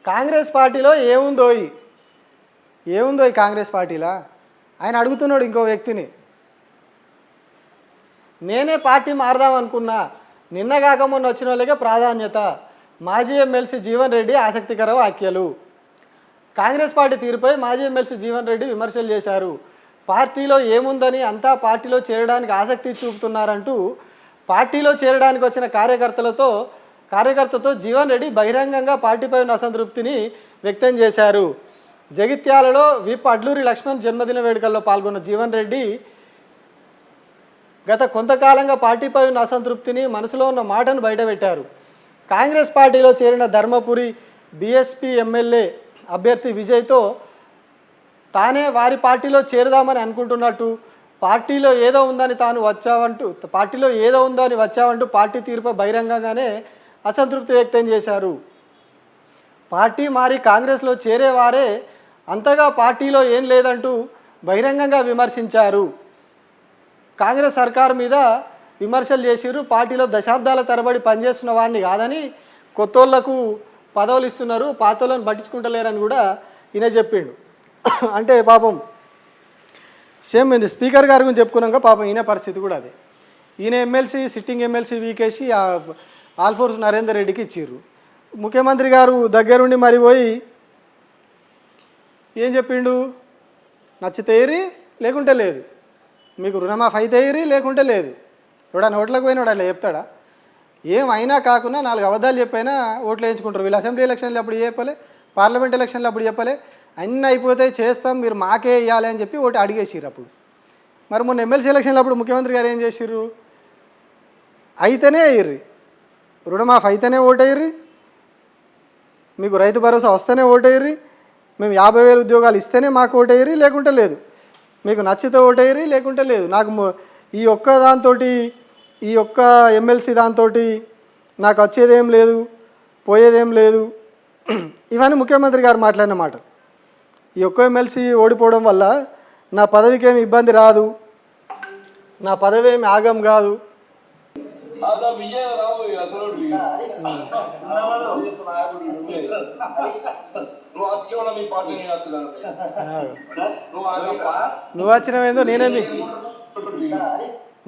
కాంగ్రెస్ పార్టీలో ఏముందో ఈ కాంగ్రెస్ పార్టీలా ఆయన అడుగుతున్నాడు ఇంకో వ్యక్తిని. నేనే పార్టీ మారదాం అనుకున్నా, నిన్నగాక మొన్న వచ్చిన వాళ్ళకే ప్రాధాన్యత. మాజీ ఎమ్మెల్సీ జీవన్ రెడ్డి ఆసక్తికర వ్యాఖ్యలు. కాంగ్రెస్ పార్టీ తీరుపై మాజీ ఎమ్మెల్సీ జీవన్ రెడ్డి విమర్శలు చేశారు. పార్టీలో ఏముందని అంతా పార్టీలో చేరడానికి ఆసక్తి చూపుతున్నారంటూ పార్టీలో చేరడానికి వచ్చిన కార్యకర్తతో జీవన్ రెడ్డి బహిరంగంగా పార్టీపై ఉన్న అసంతృప్తిని వ్యక్తం చేశారు. జగిత్యాలలో విప్ అడ్లూరి లక్ష్మణ్ జన్మదిన వేడుకల్లో పాల్గొన్న జీవన్ రెడ్డి గత కొంతకాలంగా పార్టీపై ఉన్న అసంతృప్తిని, మనసులో ఉన్న మాటను బయటపెట్టారు. కాంగ్రెస్ పార్టీలో చేరిన ధర్మపురి బీఎస్పీ ఎమ్మెల్యే అభ్యర్థి విజయ్తో తానే వారి పార్టీలో చేరుదామని అనుకుంటున్నట్టు, పార్టీలో ఏదో ఉందని వచ్చావంటూ పార్టీ తీరుపై బహిరంగంగానే అసంతృప్తి వ్యక్తం చేశారు. పార్టీ మారి కాంగ్రెస్లో చేరేవారే అంతగా పార్టీలో ఏం లేదంటూ బహిరంగంగా విమర్శించారు. కాంగ్రెస్ సర్కారు మీద విమర్శలు చేసిరు. పార్టీలో దశాబ్దాల తరబడి పనిచేస్తున్న వాడిని కాదని కొత్తోళ్లకు పదవులు ఇస్తున్నారు, పాతోళ్ళని పట్టించుకుంటలేరని కూడా ఈయన చెప్పిండు. అంటే పాపం సేమ్ స్పీకర్ గారి గురించి చెప్పుకున్నాక పాపం ఈయన పరిస్థితి కూడా అదే. ఈయన sitting MLC VKC Alphores Narender రెడ్డికి ఇచ్చిర్రు. ముఖ్యమంత్రి గారు దగ్గరుండి మరి పోయి ఏం చెప్పిండు, నచ్చితే ఏరి లేకుంటే లేదు, మీకు రుణమాఫీ అయితే ఏరి లేకుంటే లేదు. ఎవడన్నా ఓట్లకు పోయినాడు అట్లా చెప్తాడా? ఏమైనా కాకుండా 4 అబద్ధాలు చెప్పైనా ఓట్లు వేయించుకుంటారు. వీళ్ళు అసెంబ్లీ ఎలక్షన్లు అప్పుడు చెప్పలే, పార్లమెంట్ ఎలక్షన్లు అప్పుడు చెప్పలే, అన్నీ అయిపోతాయి చేస్తాం మీరు మాకే ఇవ్వాలి అని చెప్పి ఓటు అడిగేసిర్రు. అప్పుడు మరి మొన్న ఎమ్మెల్సీ ఎలక్షన్లు అప్పుడు ముఖ్యమంత్రి గారు ఏం చేసిర్రు, అయితేనే అయ్యిర్రి, రుణమాఫీ అయితేనే ఓటేయ్యి, మీకు రైతు భరోసా వస్తేనే ఓటేయ్యి, మేము 50,000 ఉద్యోగాలు ఇస్తేనే మాకు ఓటేయ్యి లేకుంటే లేదు, మీకు నచ్చితే ఓటేయ్యి లేకుంటే లేదు, నాకు ఈ ఒక్క ఎమ్మెల్సీ దాంతో నాకు వచ్చేదేం లేదు పోయేదేం లేదు. ఇవన్నీ ముఖ్యమంత్రి గారు మాట్లాడిన మాటలు. ఈ ఒక్క ఎమ్మెల్సీ ఓడిపోవడం వల్ల నా పదవికి ఏమి ఇబ్బంది రాదు, నా పదవి ఏమి ఆగం కాదు.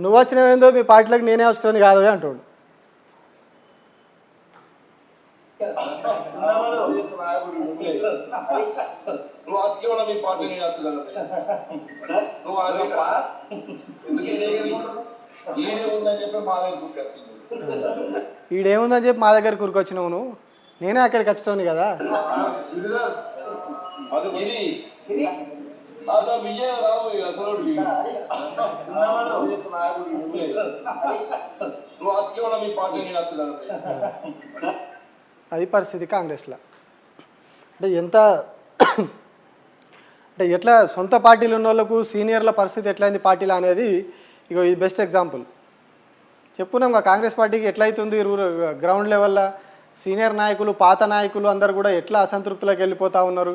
నువ్వు వచ్చినవేందో మీ పార్టీలకు నేనే వస్తాను కాదు అంటాడు. ఈడేముందని చెప్పి మా దగ్గర కూరుకొచ్చినావు నువ్వు, నేనే అక్కడికి వచ్చాను కదా. అది పరిస్థితి కాంగ్రెస్లో. అంటే ఎట్లా సొంత పార్టీలు ఉన్న వాళ్ళకు సీనియర్ల పరిస్థితి ఎట్లయింది పార్టీలో అనేది ఇగో ఇది బెస్ట్ ఎగ్జాంపుల్. చెప్పుకున్నాం కాంగ్రెస్ పార్టీకి ఎట్లయితుంది గ్రౌండ్ లెవెల్లో సీనియర్ నాయకులు, పాత నాయకులు అందరు కూడా ఎట్లా అసంతృప్తిలోకి వెళ్ళిపోతూ ఉన్నారు,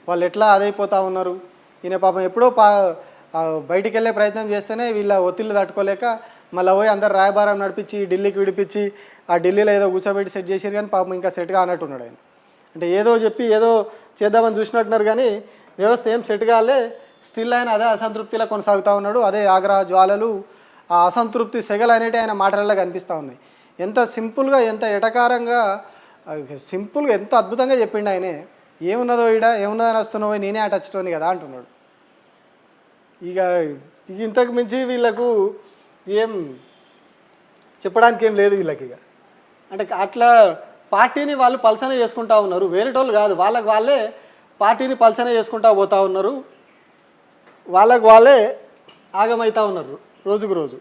వాళ్ళు ఎట్లా అదైపోతూ ఉన్నారు. ఈయన పాపం ఎప్పుడో బయటికి వెళ్ళే ప్రయత్నం చేస్తేనే వీళ్ళ ఒత్తిళ్ళు తట్టుకోలేక మళ్ళీ పోయి అందరు రాయబారం నడిపించి ఢిల్లీకి విడిపించి ఆ ఢిల్లీలో ఏదో కూర్చోబెట్టి సెట్ చేసారు, కానీ పాపం ఇంకా సెట్గా అన్నట్టున్నాడు ఆయన. అంటే ఏదో చెప్పి ఏదో చేద్దామని చూసినట్టున్నారు, కానీ వ్యవస్థ ఏం సెట్ కాలే. స్టిల్ ఆయన అదే అసంతృప్తిలో కొనసాగుతూ ఉన్నాడు. అదే ఆగ్రహ జ్వాలలు, ఆ అసంతృప్తి సెగలు అనేవి ఆయన మాటలలో కనిపిస్తూ ఉన్నాయి. ఎంత సింపుల్గా, ఎంత ఎటకారంగా, సింపుల్గా, ఎంత అద్భుతంగా చెప్పిండు ఆయనే. ఏమున్నదో ఏమున్నదని వస్తున్నావో నేనే అటు వచ్చేటోని కదా అంటున్నాడు. ఇక ఇంతకు మించి వీళ్ళకు ఏం చెప్పడానికి ఏం లేదు వీళ్ళకి. ఇక అంటే అట్లా పార్టీని వాళ్ళు పలసన చేసుకుంటూ ఉన్నారు, వేరేటోళ్ళు కాదు, వాళ్ళకి వాళ్ళే పార్టీని పలసన చేసుకుంటూ పోతూ ఉన్నారు, వాళ్ళకి వాళ్ళే ఆగమవుతూ ఉన్నారు రోజుకు రోజు.